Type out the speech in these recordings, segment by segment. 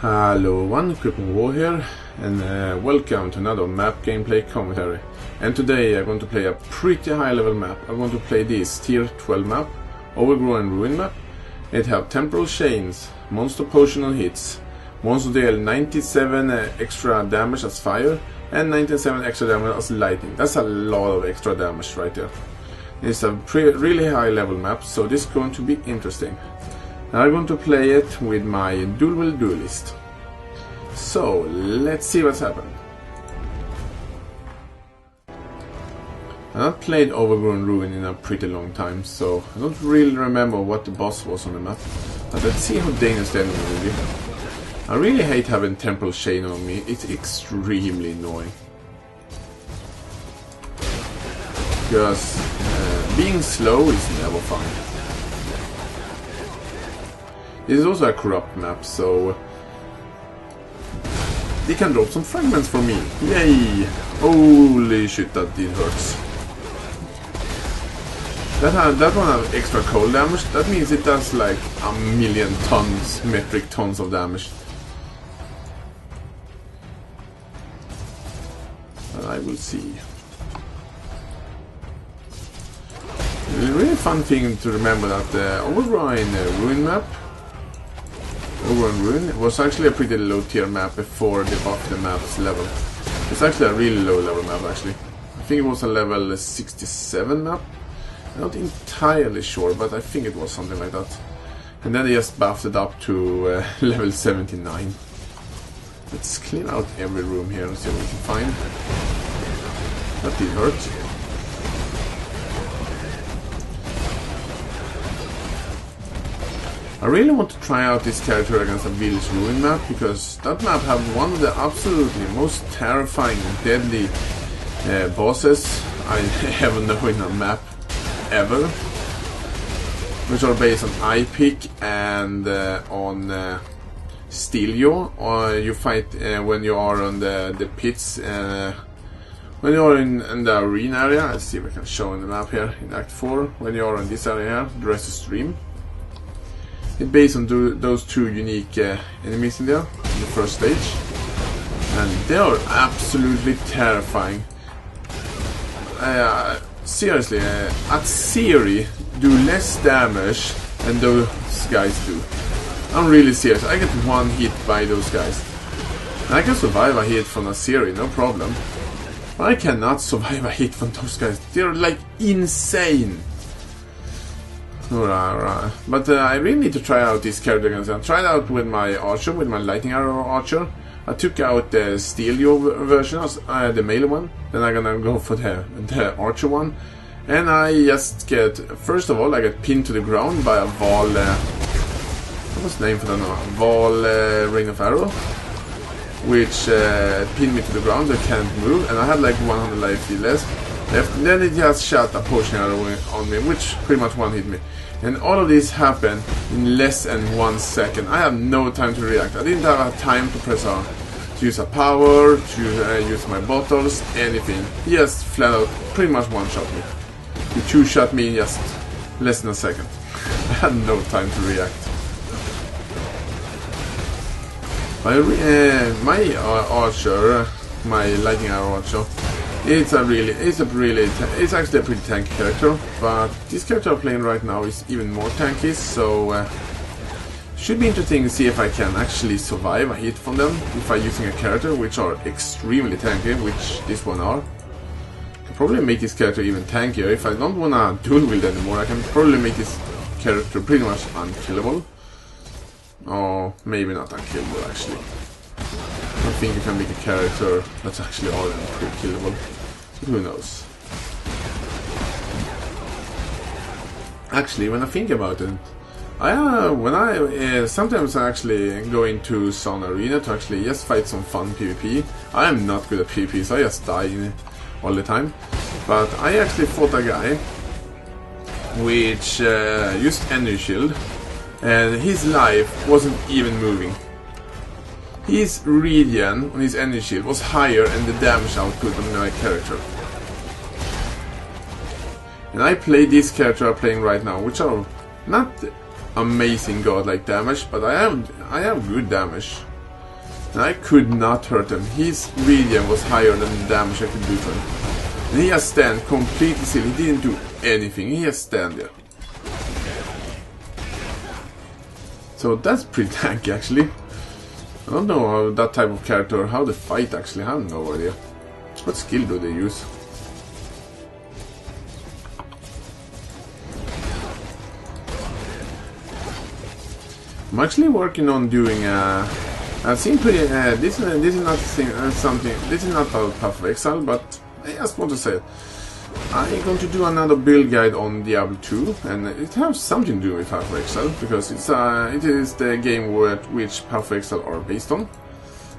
Hello, one Crippling War here, and welcome to another map gameplay commentary. And today I'm going to play a pretty high level map. I'm going to play this tier 12 map, Overgrown Ruin map. It have temporal chains, monster potional hits, monster deal 97 extra damage as fire, and 97 extra damage as lightning. That's a lot of extra damage right there. It's a really high level map, so this is going to be interesting. Now I'm going to play it with my Duelist. So let's see what's happened. I've not played Overgrown Ruin in a pretty long time, so I don't really remember what the boss was on the map. But let's see how dangerous the enemy will be. I really hate having temporal chain on me. It's extremely annoying. Because being slow is never fun. This is also a corrupt map, so they can drop some fragments for me. Yay! Holy shit, that did hurts. That one has extra cold damage. That means it does like a million tons, metric tons of damage. But I will see. It's a really fun thing to remember that the Overgrown Ruin map, Overgrown Ruin, was actually a pretty low tier map before they buffed the map's level. It's actually a really low level map actually. I think it was a level 67 map. I'm not entirely sure, but I think it was something like that. And then they just buffed it up to level 79. Let's clear out every room here and see what we can find. That did hurt. I really want to try out this character against a Village Ruin map, because that map have one of the absolutely most terrifying and deadly bosses I ever know in a map ever, which are based on iPick and on Stilio, or you fight when you are on the pits, when you are in the arena area. Let's see if I can show in the map here in Act 4, when you are in this area here, the rest is stream. It's based on those two unique enemies in there, in the first stage, and they are absolutely terrifying. Seriously, at Siri do less damage than those guys do. I'm really serious. I get one hit by those guys. And I can survive a hit from a Siri, no problem. But I cannot survive a hit from those guys. They're like insane. Right. But I really need to try out this character again. I tried out with my archer, with my lightning arrow archer. I took out the Stilio version, the melee one. Then I'm gonna go for the archer one. And I just get, first of all, I get pinned to the ground by a Val, what's the name for that now? Val Ring of Arrow. Which pinned me to the ground, I can't move. And I had like 100 life left. Then it just shot a potion arrow on me, which pretty much one hit me. And all of this happened in less than 1 second. I have no time to react. I didn't have time to press on, to use a power, to use my bottles, anything. He just flat out pretty much one-shot me. He two-shot me in just less than a second. I had no time to react. My archer, my lightning arrow archer, it's actually a pretty tanky character, but this character I'm playing right now is even more tanky, so should be interesting to see if I can actually survive a hit from them if I'm using a character which are extremely tanky, which this one are. I can probably make this character even tankier. If I don't wanna dual wield anymore, I can probably make this character pretty much unkillable. Or maybe not unkillable actually. I don't think you can make a character that's actually already pretty killable. But who knows? Actually, when I think about it, sometimes I actually go into some arena to actually just fight some fun PvP. I am not good at PvP, so I just die all the time. But I actually fought a guy which used energy shield, and his life wasn't even moving. His regen on his energy shield was higher than the damage output on my character. And I play this character I'm playing right now, which are not amazing godlike damage, but I have good damage. And I could not hurt him. His regen was higher than the damage I could do to him. And he has stand completely still. He didn't do anything. He has stand there. So that's pretty tanky actually. I don't know how that type of character, how they fight actually. I have no idea. What skill do they use? I'm actually working on doing I've seen pretty. This is not something. This is not about Path of Exile, but I just want to say it. I'm going to do another build guide on Diablo 2, and it has something to do with Path of Exile because it is the game which Path of Exile are based on.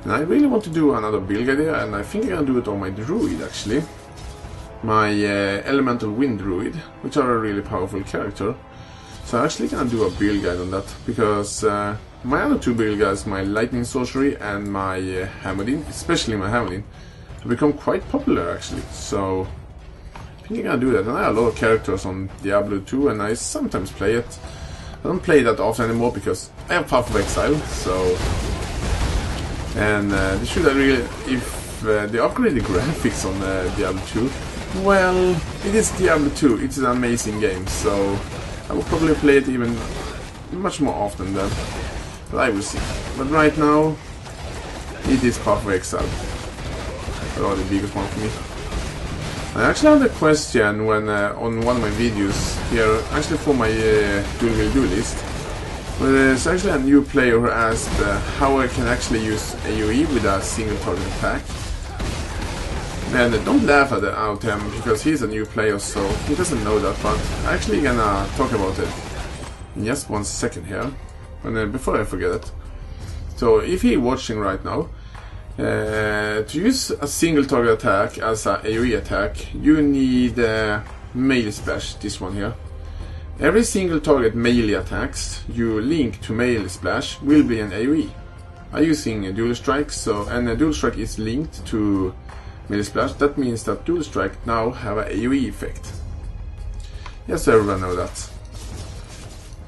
And I really want to do another build guide here, and I think I'm gonna do it on my druid actually, my elemental wind druid, which are a really powerful character. So I'm actually gonna do a build guide on that because my other two build guides, my lightning sorcery and my Hammerdean, especially my Hammerdean, have become quite popular actually. So I think I'm gonna do that. And I have a lot of characters on Diablo 2, and I sometimes play it. I don't play that often anymore because I have Path of Exile. So and they should really, if they upgrade the graphics on Diablo 2, well, it is Diablo 2. It's an amazing game. So I will probably play it even much more often than. But I will see. But right now, it is Path of Exile. Oh, the biggest one for me. I actually had a question when on one of my videos here, actually for my Duelist, where there's actually a new player who asked how I can actually use AoE with a single target attack. And don't laugh at him because he's a new player, so he doesn't know that. But I'm actually gonna talk about it in just 1 second here. And before I forget it, so if he's watching right now, to use a single target attack as an AoE attack, you need melee splash, this one here. Every single target melee attacks you link to melee splash will be an AoE. I'm using a dual strike, so and a dual strike is linked to melee splash. That means that dual strike now have an AoE effect. Yes, everyone know that.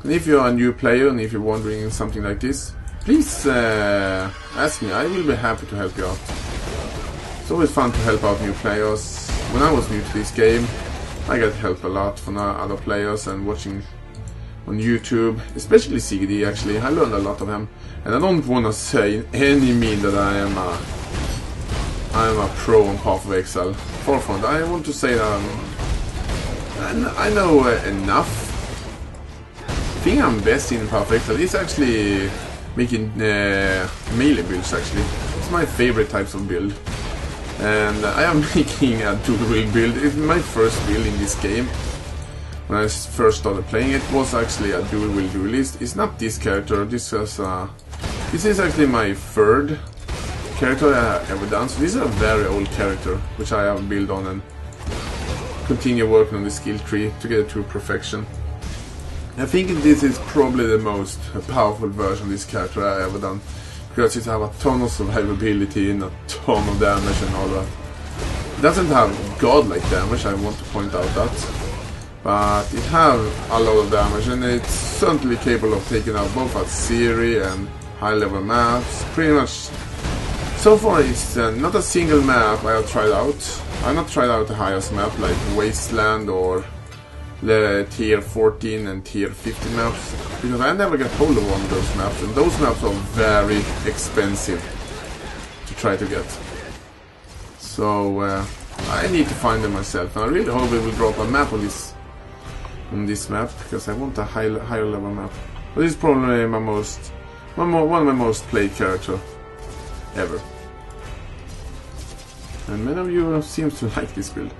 And if you're a new player and if you're wondering something like this, please ask me. I will be happy to help you out. It's always fun to help out new players. When I was new to this game, I got help a lot from other players and watching on YouTube, especially CGD actually. I learned a lot of him. And I don't want to say in any mean that I am a pro on Path of Exile. Far from that. I want to say that I know enough. The thing I'm best in Path of Exile is actually making melee builds actually. It's my favorite types of build. And I am making a dual build. It's my first build in this game. When I first started playing it was actually a dual duelist. It's not this character. This is actually my third character I have ever done. So this is a very old character which I have built on and continue working on the skill tree to get it to perfection. I think this is probably the most powerful version of this character I ever done, because it has a ton of survivability and a ton of damage and all that. It doesn't have godlike damage, I want to point out that, but it has a lot of damage and it's certainly capable of taking out both at Siri and high level maps. Pretty much, so far it's not a single map I have tried out. I have not tried out the highest map like Wasteland or the tier 14 and tier 15 maps, because I never get hold of one of those maps, and those maps are very expensive to try to get. So I need to find them myself, and I really hope they will drop a map on this map, because I want a higher level map. But this is probably one of my most played character ever. And many of you seem to like this build.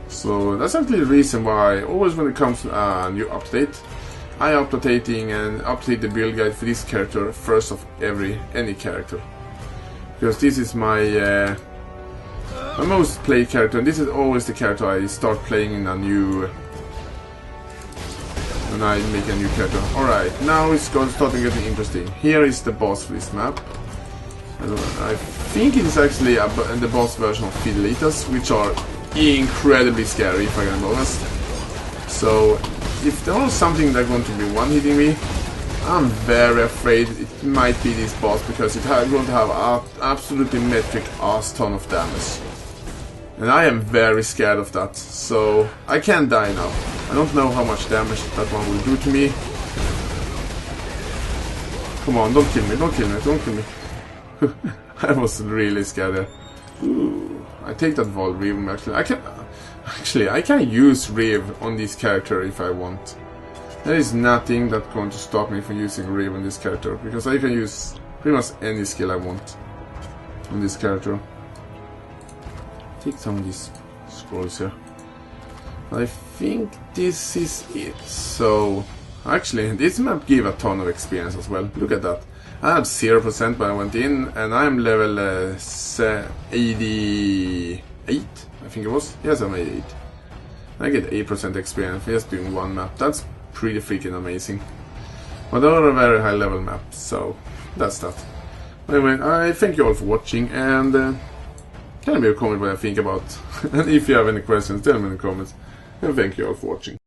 So that's actually the reason why always when it comes to a new update, I am updating and update the build guide for this character first of any character. Because this is my most played character, and this is always the character I start playing in a new... when I make a new character. Alright, now it's starting getting interesting. Here is the boss for this map. I think it is actually the boss version of Fidelitas, which are incredibly scary if I can be honest. So if there was something that's going to be one-hitting me, I'm very afraid it might be this boss because it's going to have absolutely metric ass ton of damage. And I am very scared of that, so I can't die now. I don't know how much damage that one will do to me. Come on, don't kill me, don't kill me, don't kill me. I was really scared there. Ooh, I take that Vol Rev actually. I can use Rev on this character if I want. There is nothing that's going to stop me from using Rev on this character, because I can use pretty much any skill I want on this character. Take some of these scrolls here. I think this is it. So actually, this map gave a ton of experience as well. Look at that. I had 0% when I went in, and I'm level 88, I think it was. Yes, I'm 88. I get 8% experience for just doing one map. That's pretty freaking amazing. But they're a very high level map, so that's that. Anyway, I thank you all for watching, and tell me a comment what I think about. And if you have any questions, tell me in the comments. And thank you all for watching.